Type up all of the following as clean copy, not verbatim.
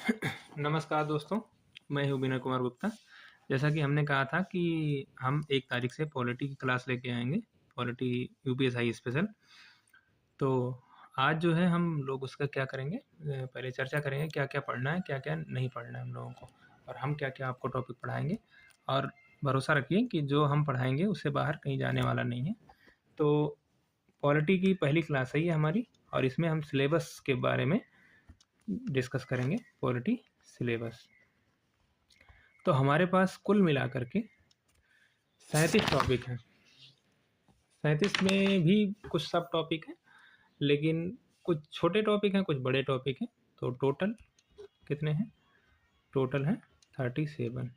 नमस्कार दोस्तों, मैं हूँ विनय कुमार गुप्ता। जैसा कि हमने कहा था कि हम 1 तारीख से पॉलिटी की क्लास लेके आएँगे, पॉलिटी यूपीएसआई स्पेशल। तो आज जो है हम लोग उसका क्या करेंगे, पहले चर्चा करेंगे क्या-क्या पढ़ना है, क्या-क्या नहीं पढ़ना है हम लोगों को, और हम क्या-क्या आपको टॉपिक पढ़ाएँगे। और भरोसा रखिए कि जो हम पढ़ाएँगे उससे बाहर कहीं जाने वाला नहीं है। तो पॉलिटी की पहली क्लास है ये हमारी, और इसमें हम सिलेबस के बारे में डिस्कस करेंगे, पॉलिटी सिलेबस। तो हमारे पास कुल मिलाकर के 37 टॉपिक हैं। 37 में भी कुछ सब टॉपिक हैं, लेकिन कुछ छोटे टॉपिक हैं, कुछ बड़े टॉपिक हैं। तो टोटल कितने हैं? टोटल हैं 37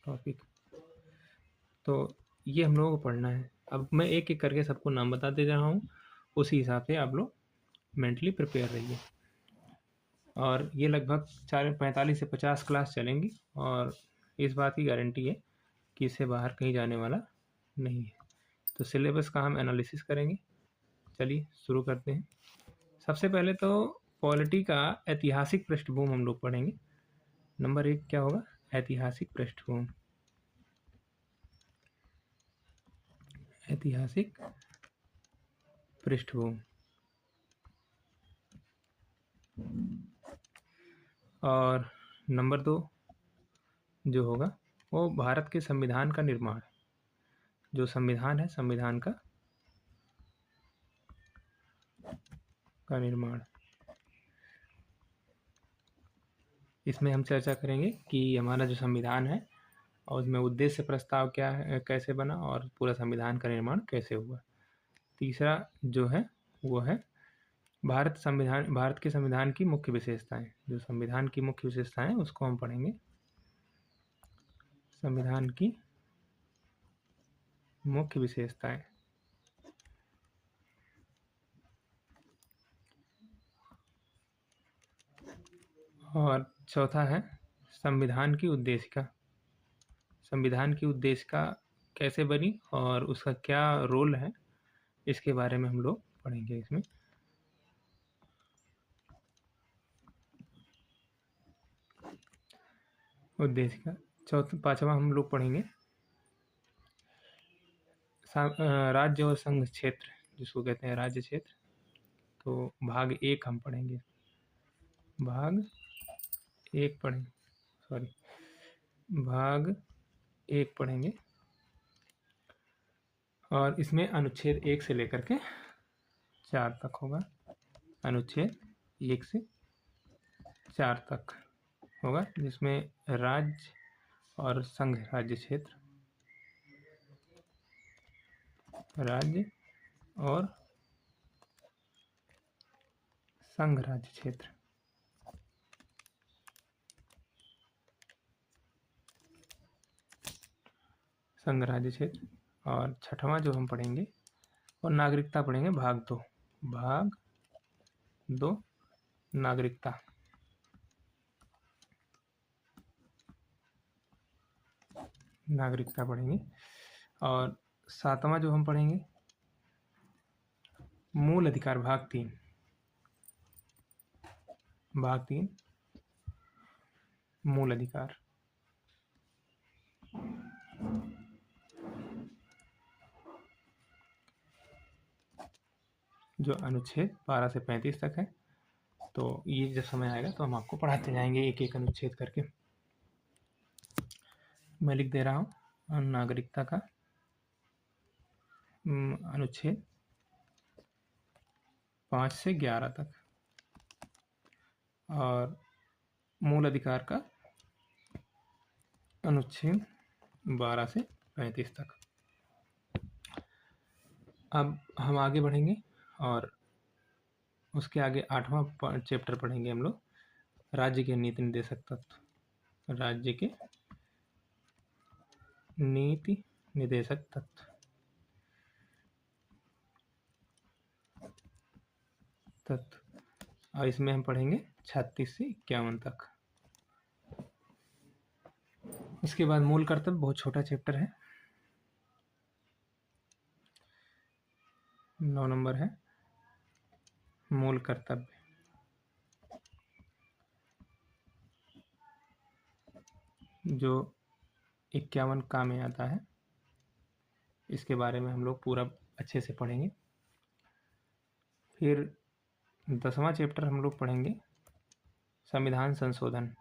टॉपिक। तो ये हम लोगों को पढ़ना है। अब मैं एक-एक करके सबको नाम बताते जा रहा हूँ, उसी हिसाब से आप लोग मेंटली प्रिपेयर रहिए। और ये लगभग 45 से 50 क्लास चलेंगी, और इस बात की गारंटी है कि इससे बाहर कहीं जाने वाला नहीं है। तो सिलेबस का हम एनालिसिस करेंगे। चलिए शुरू करते हैं। सबसे पहले तो पॉलिटी का ऐतिहासिक पृष्ठभूमि हम लोग पढ़ेंगे। नंबर 1 क्या होगा? ऐतिहासिक पृष्ठभूमि। ऐतिहासिक पृष्ठभूमि। और नंबर 2 जो होगा वो भारत के संविधान का निर्माण। जो संविधान है, संविधान का निर्माण। इसमें हम चर्चा करेंगे कि हमारा जो संविधान है और उसमें उद्देश्य प्रस्ताव क्या है, कैसे बना, और पूरा संविधान का निर्माण कैसे हुआ। तीसरा जो है वो है भारत के संविधान की मुख्य विशेषताएं। जो संविधान की मुख्य विशेषताएं उसको हम पढ़ेंगे। संविधान की मुख्य विशेषताएं। और चौथा है संविधान की उद्देशिका। संविधान की उद्देशिका कैसे बनी और उसका क्या रोल है, इसके बारे में हम लोग पढ़ेंगे इसमें। उद्देशिका। पांचवा हम लोग पढ़ेंगे राज्य और संघ क्षेत्र, जिसको कहते हैं राज्य क्षेत्र। तो भाग 1 हम पढ़ेंगे। भाग 1 पढ़ेंगे, सॉरी, भाग 1 पढ़ेंगे। और इसमें अनुच्छेद 1 से लेकर के 4 तक होगा। अनुच्छेद 1 से 4 तक होगा, जिसमें राज्य और संघ राज्य क्षेत्र, राज्य और संघ राज्य क्षेत्र। संघ राज्य क्षेत्र। और छठवां जो हम पढ़ेंगे और नागरिकता पढ़ेंगे, भाग 2। भाग 2 नागरिकता। नागरिकता पढ़ेंगे। और सातवां जो हम पढ़ेंगे मूल अधिकार, भाग 3। भाग 3 मूल अधिकार। जो अनुच्छेद 12 से 35 तक है। तो ये जब समय आएगा तो हम आपको पढ़ाते जाएंगे एक एक अनुच्छेद करके। मैं लिख दे रहा हूँ नागरिकता का अनुच्छेद 5 से 11 तक, और मूल अधिकार का अनुच्छेद 12 से 35 तक। अब हम आगे बढ़ेंगे और उसके आगे 8वां चैप्टर पढ़ेंगे हम लोग, राज्य के नीति निर्देशक तत्व। राज्य के नीति निर्देशक तत्व। और इसमें हम पढ़ेंगे 36 से 51 तक। इसके बाद मूल कर्तव्य, बहुत छोटा चैप्टर है, 9 नंबर है मूल कर्तव्य। जो 51 का में आता है, इसके बारे में हम लोग पूरा अच्छे से पढ़ेंगे। फिर 10वां चैप्टर हम लोग पढ़ेंगे संविधान संशोधन।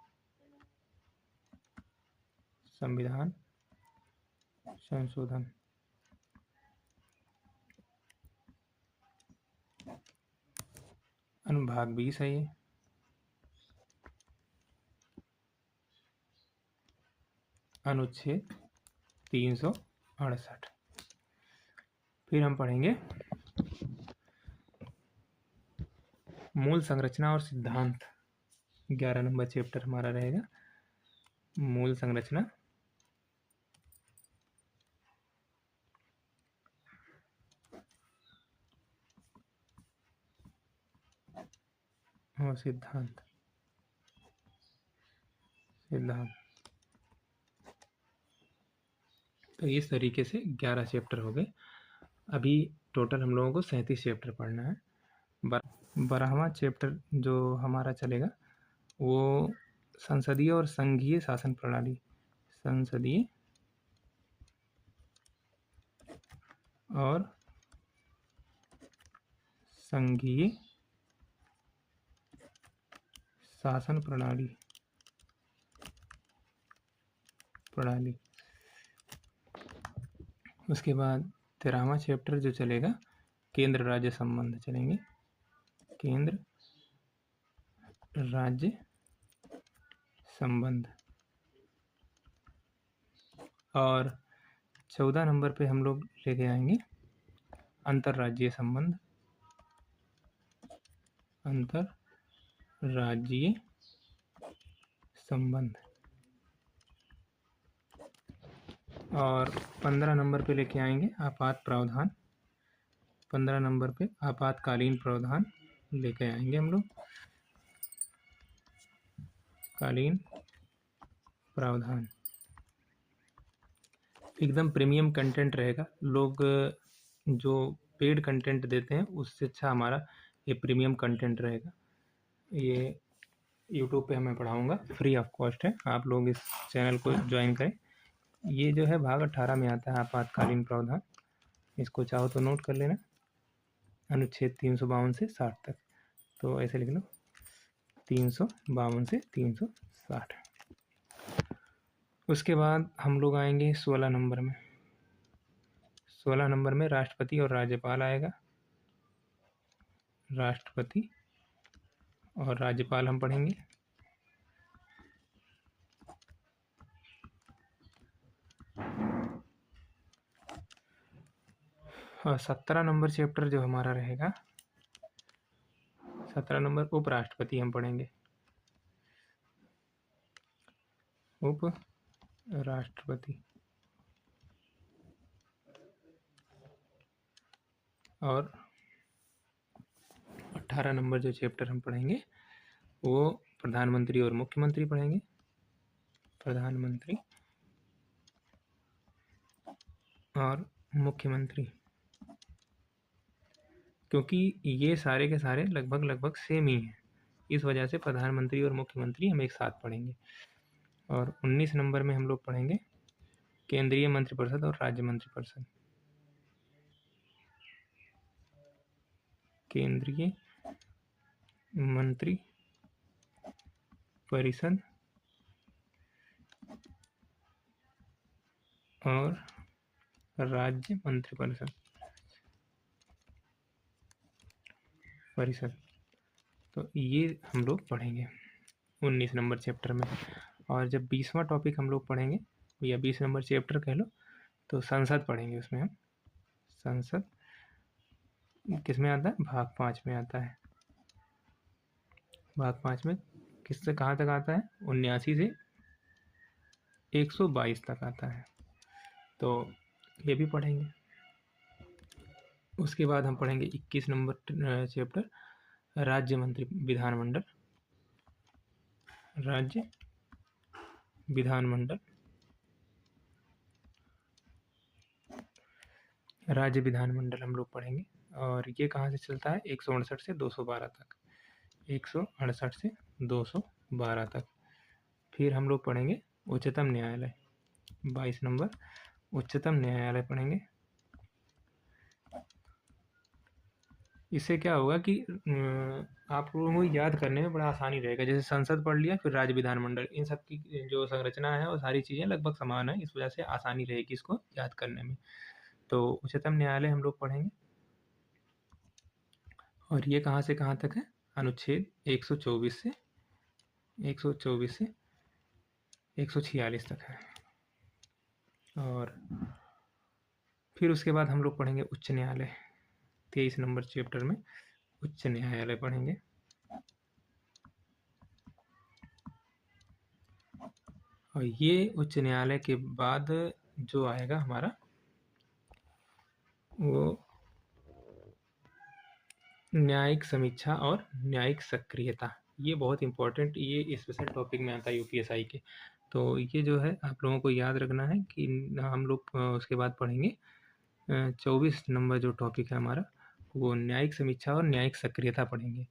संविधान संशोधन अनुभाग 20 है ये। अनुच्छेद 368। फिर हम पढ़ेंगे मूल संरचना और सिद्धांत। 11 नंबर चैप्टर हमारा रहेगा मूल संरचना और सिद्धांत। तो इस तरीके से 11 चैप्टर हो गए। अभी टोटल हम लोगों को 37 चैप्टर पढ़ना है। 12वां चैप्टर जो हमारा चलेगा वो संसदीय और संघीय शासन प्रणाली। संसदीय और संघीय शासन प्रणाली। उसके बाद 13वां चैप्टर जो चलेगा केंद्र राज्य संबंध चलेंगे। केंद्र राज्य संबंध। और 14 नंबर पे हम लोग लेके आएंगे अंतर्राज्यीय संबंध। अंतर्राज्यीय संबंध। और 15 नंबर पे लेके आएंगे आपात प्रावधान। 15 नंबर पे आपातकालीन प्रावधान लेके आएंगे हम लोग। कालीन प्रावधान एकदम प्रीमियम कंटेंट रहेगा। लोग जो पेड कंटेंट देते हैं उससे अच्छा हमारा ये प्रीमियम कंटेंट रहेगा। ये यूट्यूब पे मैं पढ़ाऊँगा, फ्री ऑफ कॉस्ट है। आप लोग इस चैनल को ज्वाइन करें। ये जो है भाग 18 में आता है आपातकालीन प्रावधान। इसको चाहो तो नोट कर लेना। अनुच्छेद 352 से 60 तक। तो ऐसे लिख लो 352 से 360। उसके बाद हम लोग आएंगे 16 नंबर में। 16 नंबर में राष्ट्रपति और राज्यपाल आएगा। राष्ट्रपति और राज्यपाल हम पढ़ेंगे। और 17 नंबर चैप्टर जो हमारा रहेगा 17 नंबर उपराष्ट्रपति हम पढ़ेंगे। उप राष्ट्रपति। और 18 नंबर जो चैप्टर हम पढ़ेंगे वो प्रधानमंत्री और मुख्यमंत्री पढ़ेंगे। प्रधानमंत्री और मुख्यमंत्री। क्योंकि ये सारे के सारे लगभग सेम ही हैं, इस वजह से प्रधानमंत्री और मुख्यमंत्री हम एक साथ पढ़ेंगे। और 19 नंबर में हम लोग पढ़ेंगे केंद्रीय मंत्रिपरिषद और राज्य मंत्रिपरिषद। केंद्रीय मंत्री परिषद और राज्य मंत्रिपरिषद परिषद। तो ये हम लोग पढ़ेंगे 19 नंबर चैप्टर में। और जब 20वां टॉपिक हम लोग पढ़ेंगे या 20 नंबर चैप्टर कह लो तो संसद पढ़ेंगे। उसमें हम संसद किस में आता है? भाग 5 में आता है। भाग 5 में किससे कहाँ तक आता है? 79 से 122 तक आता है। तो ये भी पढ़ेंगे। उसके बाद हम पढ़ेंगे 21 नंबर चैप्टर राज्य मंत्री विधानमंडल। राज्य विधानमंडल। राज्य विधानमंडल हम लोग पढ़ेंगे। और ये कहाँ से चलता है? 168 से 212 तक। 168 से 212 तक। फिर हम लोग पढ़ेंगे उच्चतम न्यायालय। 22 नंबर उच्चतम न्यायालय पढ़ेंगे। इससे क्या होगा कि आप लोगों को याद करने में बड़ा आसानी रहेगा। जैसे संसद पढ़ लिया, फिर राज्य विधानमंडल, इन सब की जो संरचना है वो सारी चीज़ें लगभग समान है, इस वजह से आसानी रहेगी इसको याद करने में। तो उच्चतम न्यायालय हम लोग पढ़ेंगे। और ये कहाँ से कहाँ तक है? अनुच्छेद 124 से 146 तक है। और फिर उसके बाद हम लोग पढ़ेंगे उच्च न्यायालय। 23 नंबर चैप्टर में उच्च न्यायालय पढ़ेंगे। और ये उच्च न्यायालय के बाद जो आएगा हमारा वो न्यायिक समीक्षा और न्यायिक सक्रियता। ये बहुत इम्पोर्टेंट, ये स्पेशल टॉपिक में आता है यूपीएसआई के। तो ये जो है आप लोगों को याद रखना है कि हम लोग उसके बाद पढ़ेंगे 24 नंबर जो टॉपिक है हमारा, वो न्यायिक समीक्षा और न्यायिक सक्रियता पढ़ेंगे।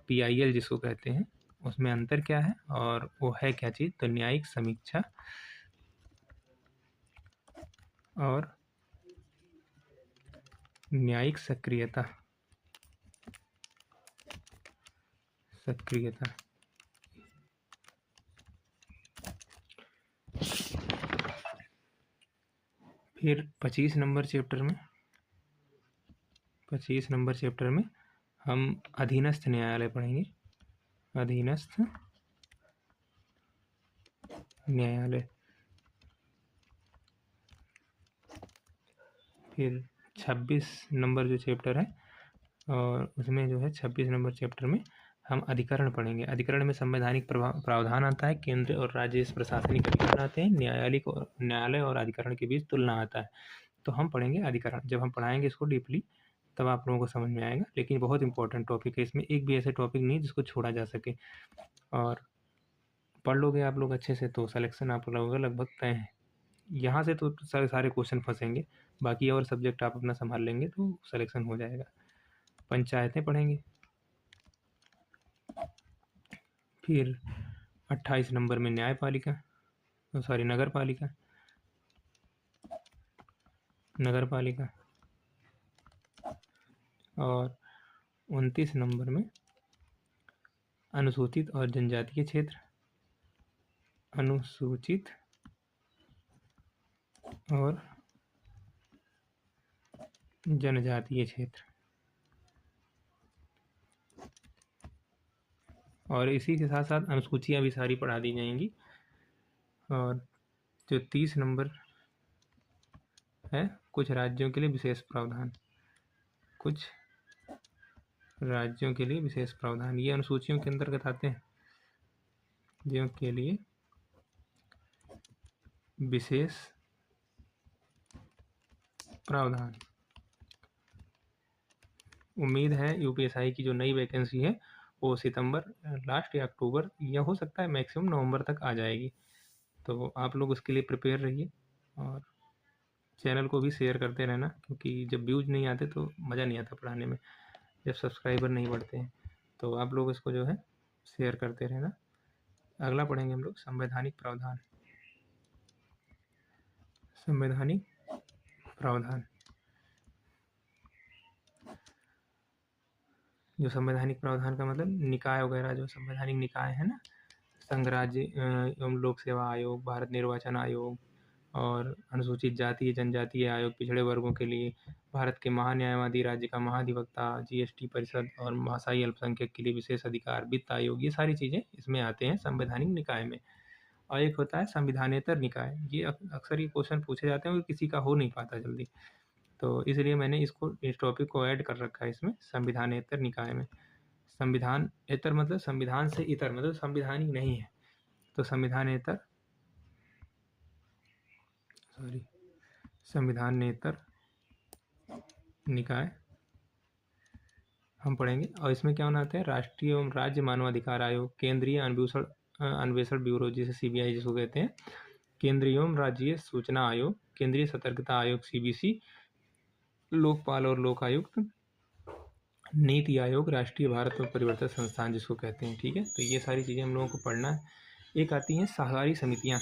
PIL जिसको कहते हैं, उसमें अंतर क्या है और वो है क्या चीज़। तो न्यायिक समीक्षा और न्यायिक सक्रियता। फिर 25 नंबर चैप्टर में हम अधीनस्थ न्यायालय पढ़ेंगे। अधीनस्थ न्यायालय। फिर 26 नंबर जो चैप्टर है, और उसमें जो है 26 नंबर चैप्टर में हम अधिकरण पढ़ेंगे। अधिकरण में संवैधानिक प्रावधान आता है, केंद्र और राज्य प्रशासनिक अधिकार आते हैं, न्यायालय और अधिकरण के बीच तुलना आता है। तो हम पढ़ेंगे अधिकरण। जब हम पढ़ाएंगे इसको डीपली तब आप लोगों को समझ में आएगा। लेकिन बहुत इंपॉर्टेंट टॉपिक है, इसमें एक भी ऐसे टॉपिक नहीं जिसको छोड़ा जा सके। और पढ़ लोगे आप लोग अच्छे से तो सिलेक्शन आप लोगों का लगभग तय है। यहाँ से तो सारे क्वेश्चन फंसेंगे, बाकी और सब्जेक्ट आप अपना संभाल लेंगे तो सिलेक्शन हो जाएगा। पंचायतें पढ़ेंगे। फिर 28 नंबर में न्यायपालिका, नगर पालिका। और 29 नंबर में अनुसूचित और जनजातीय क्षेत्र, अनुसूचित और जनजातीय क्षेत्र। और इसी के साथ साथ अनुसूचियाँ भी सारी पढ़ा दी जाएंगी। और जो 30 नंबर है, कुछ राज्यों के लिए विशेष प्रावधान। ये अनुसूचियों के अंतर्गत आते हैं, राज्यों के लिए विशेष प्रावधान। उम्मीद है यूपीएसआई की जो नई वैकेंसी है वो सितंबर लास्ट या अक्टूबर, या हो सकता है मैक्सिमम नवंबर तक आ जाएगी। तो आप लोग उसके लिए प्रिपेयर रहिए और चैनल को भी शेयर करते रहना, क्योंकि जब व्यूज नहीं आते तो मज़ा नहीं आता पढ़ाने में, जब सब्सक्राइबर नहीं बढ़ते हैं। तो आप लोग इसको जो है शेयर करते रहना। अगला पढ़ेंगे हम लोग संवैधानिक प्रावधान। जो संवैधानिक प्रावधान का मतलब निकाय वगैरह, जो संवैधानिक निकाय है ना, संघ राज्य एवं लोक सेवा आयोग, भारत निर्वाचन आयोग, और अनुसूचित जाति जनजातीय आयोग पिछड़े वर्गों के लिए, भारत के महान्यायवादी, राज्य का महाधिवक्ता, GST परिषद और भाषाई अल्पसंख्यक के लिए विशेष अधिकार, वित्त आयोग, ये सारी चीज़ें इसमें आते हैं संवैधानिक निकाय में। और एक होता है संविधानेतर निकाय। ये अक्सर ये क्वेश्चन पूछे जाते हैं और किसी का हो नहीं पाता जल्दी, तो इसलिए मैंने इस टॉपिक को ऐड कर रखा है इसमें, संविधानेतर निकाय में। संविधानेतर मतलब संविधान से इतर, मतलब संविधान ही नहीं है, तो संविधानेतर निकाय हम पढ़ेंगे। और इसमें क्या होना आता है, राष्ट्रीय एवं राज्य मानवाधिकार आयोग, केंद्रीय अन्वेषण ब्यूरो जिसे CBI जिसको कहते हैं, केंद्रीय एवं राज्य सूचना आयोग, केंद्रीय सतर्कता आयोग CBC, लोकपाल और लोक आयुक्त, नीति आयोग, राष्ट्रीय भारत और परिवर्तन संस्थान जिसको कहते हैं। ठीक है, तो ये सारी चीज़ें हम लोगों को पढ़ना है। एक आती हैं सहकारी समितियाँ।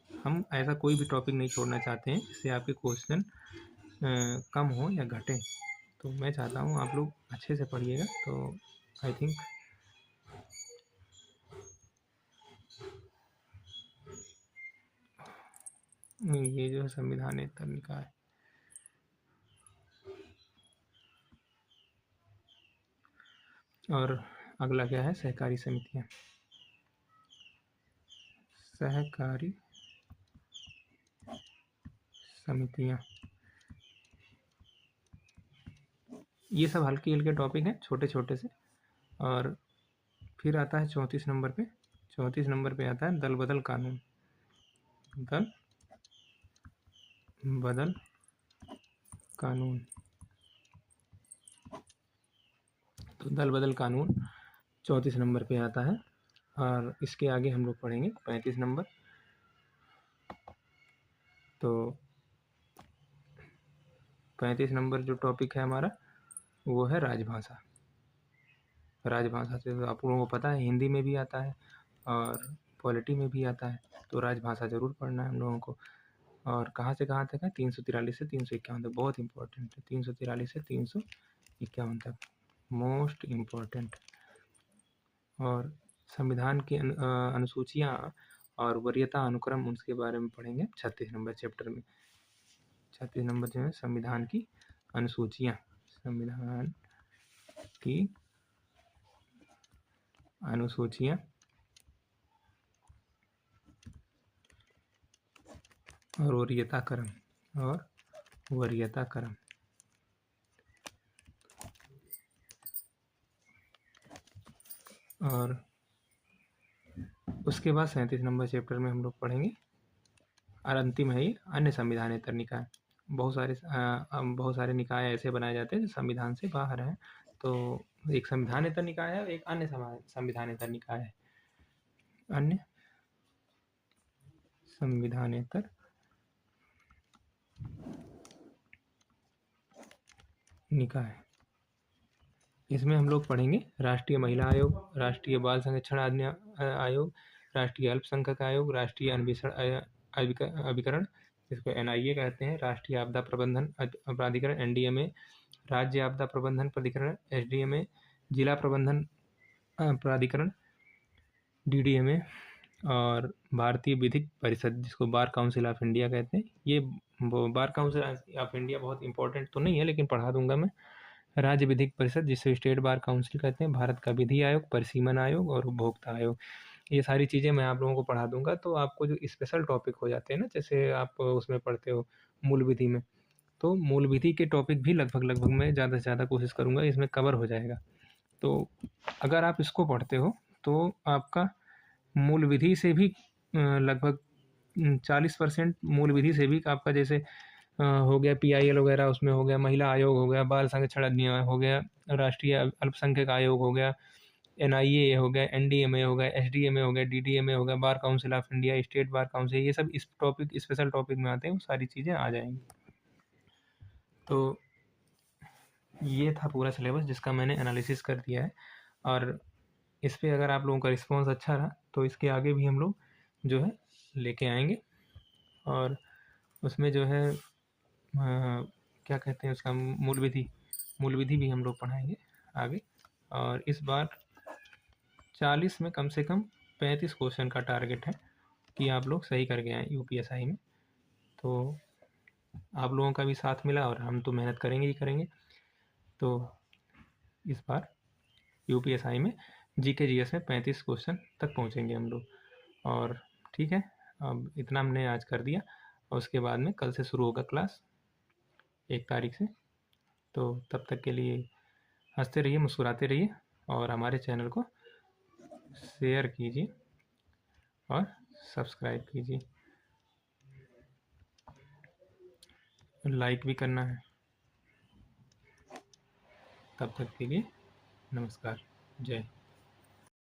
हम ऐसा कोई भी टॉपिक नहीं छोड़ना चाहते हैं जिससे आपके क्वेश्चन कम हो या घटे। तो मैं चाहता हूँ आप लोग अच्छे से पढ़िएगा। तो आई थिंक ये जो है संविधानेतर निकाय, और अगला क्या है, सहकारी समितियाँ। सहकारी समितियाँ, ये सब हल्के हल्के टॉपिक हैं, छोटे छोटे से। और फिर आता है 34 नंबर पे। 34 नंबर पे आता है दल बदल कानून। दल बदल कानून। तो दल बदल कानून 34 नंबर पे आता है। और इसके आगे हम लोग पढ़ेंगे 35 नंबर। तो 35 नंबर जो टॉपिक है हमारा वो है राजभाषा। राजभाषा से तो आप लोगों को पता है हिंदी में भी आता है और पॉलिटी में भी आता है। तो राजभाषा ज़रूर पढ़ना है हम लोगों को। और कहाँ से कहाँ तक है, 343 से 351 तक, बहुत इंपॉर्टेंट है। 343 से 351 तक मोस्ट इम्पॉर्टेंट। और संविधान की अनुसूचियाँ और वरीयता अनुक्रम, उसके बारे में पढ़ेंगे 36 नंबर चैप्टर में। 36 नंबर जो है संविधान की अनुसूचियाँ। संविधान की अनुसूचियाँ और वरीयता क्रम, और वरीयता क्रम। और उसके बाद 37 नंबर चैप्टर में हम लोग पढ़ेंगे, और अंतिम है ये अन्य संविधानेतर निकाय। बहुत सारे निकाय ऐसे बनाए जाते हैं जो संविधान से बाहर हैं। तो एक संविधानेतर निकाय है, एक अन्य संविधानेतर निकाय है। अन्य संविधानेतर निकाय, इसमें हम लोग पढ़ेंगे राष्ट्रीय महिला आयोग, राष्ट्रीय बाल संरक्षण आयोग, राष्ट्रीय अल्पसंख्यक आयोग, राष्ट्रीय अन्वेषण अभिकरण, जिसको NIA कहते हैं, राष्ट्रीय आपदा प्रबंधन प्राधिकरण NDMA, राज्य आपदा प्रबंधन प्राधिकरण SDMA, जिला प्रबंधन प्राधिकरण DDMA, और भारतीय विधिक परिषद, जिसको बार काउंसिल ऑफ इंडिया कहते हैं। ये बार काउंसिल ऑफ इंडिया बहुत इंपॉर्टेंट तो नहीं है, लेकिन पढ़ा दूंगा मैं। राज्य विधिक परिषद, जिसे स्टेट बार काउंसिल कहते हैं, भारत का विधि आयोग, परिसीमन आयोग और उपभोक्ता आयोग। ये सारी चीज़ें मैं आप लोगों को पढ़ा दूंगा। तो आपको जो स्पेशल टॉपिक हो जाते हैं ना, जैसे आप उसमें पढ़ते हो मूल विधि में, तो मूल विधि के टॉपिक भी लगभग मैं ज़्यादा से ज़्यादा कोशिश करूँगा इसमें कवर हो जाएगा। तो अगर आप इसको पढ़ते हो तो आपका मूल विधि से भी लगभग 40% मूल विधि से भी आपका, जैसे हो गया PIL वगैरह, उसमें हो गया महिला आयोग, हो गया बाल संरक्षण अधिनियम, हो गया राष्ट्रीय अल्पसंख्यक आयोग, हो गया NIA, हो गया NDMA, हो गया SDMA, हो गया DDMA, हो गया bar council of India, state bar council, ये सब इस टॉपिक स्पेशल टॉपिक में आते हैं, वो सारी चीज़ें आ जाएंगी। तो ये था पूरा सिलेबस जिसका मैंने एनालिसिस कर दिया है। और इस पर अगर आप लोगों का रिस्पॉन्स अच्छा रहा तो इसके आगे भी हम लोग जो है लेके आएंगे। और उसमें जो है क्या कहते हैं उसका, मूल विधि भी हम लोग पढ़ाएंगे आगे। और इस बार 40 में कम से कम 35 क्वेश्चन का टारगेट है कि आप लोग सही करके आएँ UPSI में। तो आप लोगों का भी साथ मिला और हम तो मेहनत करेंगे ही करेंगे। तो इस बार UPSI में GK GS में 35 क्वेश्चन तक पहुँचेंगे हम लोग। और ठीक है, अब इतना हमने आज कर दिया, और उसके बाद में कल से शुरू होगा क्लास 1 तारीख से। तो तब तक के लिए हंसते रहिए, मुस्कुराते रहिए, और हमारे चैनल को शेयर कीजिए और सब्सक्राइब कीजिए, लाइक भी करना है। तब तक के लिए नमस्कार, जय।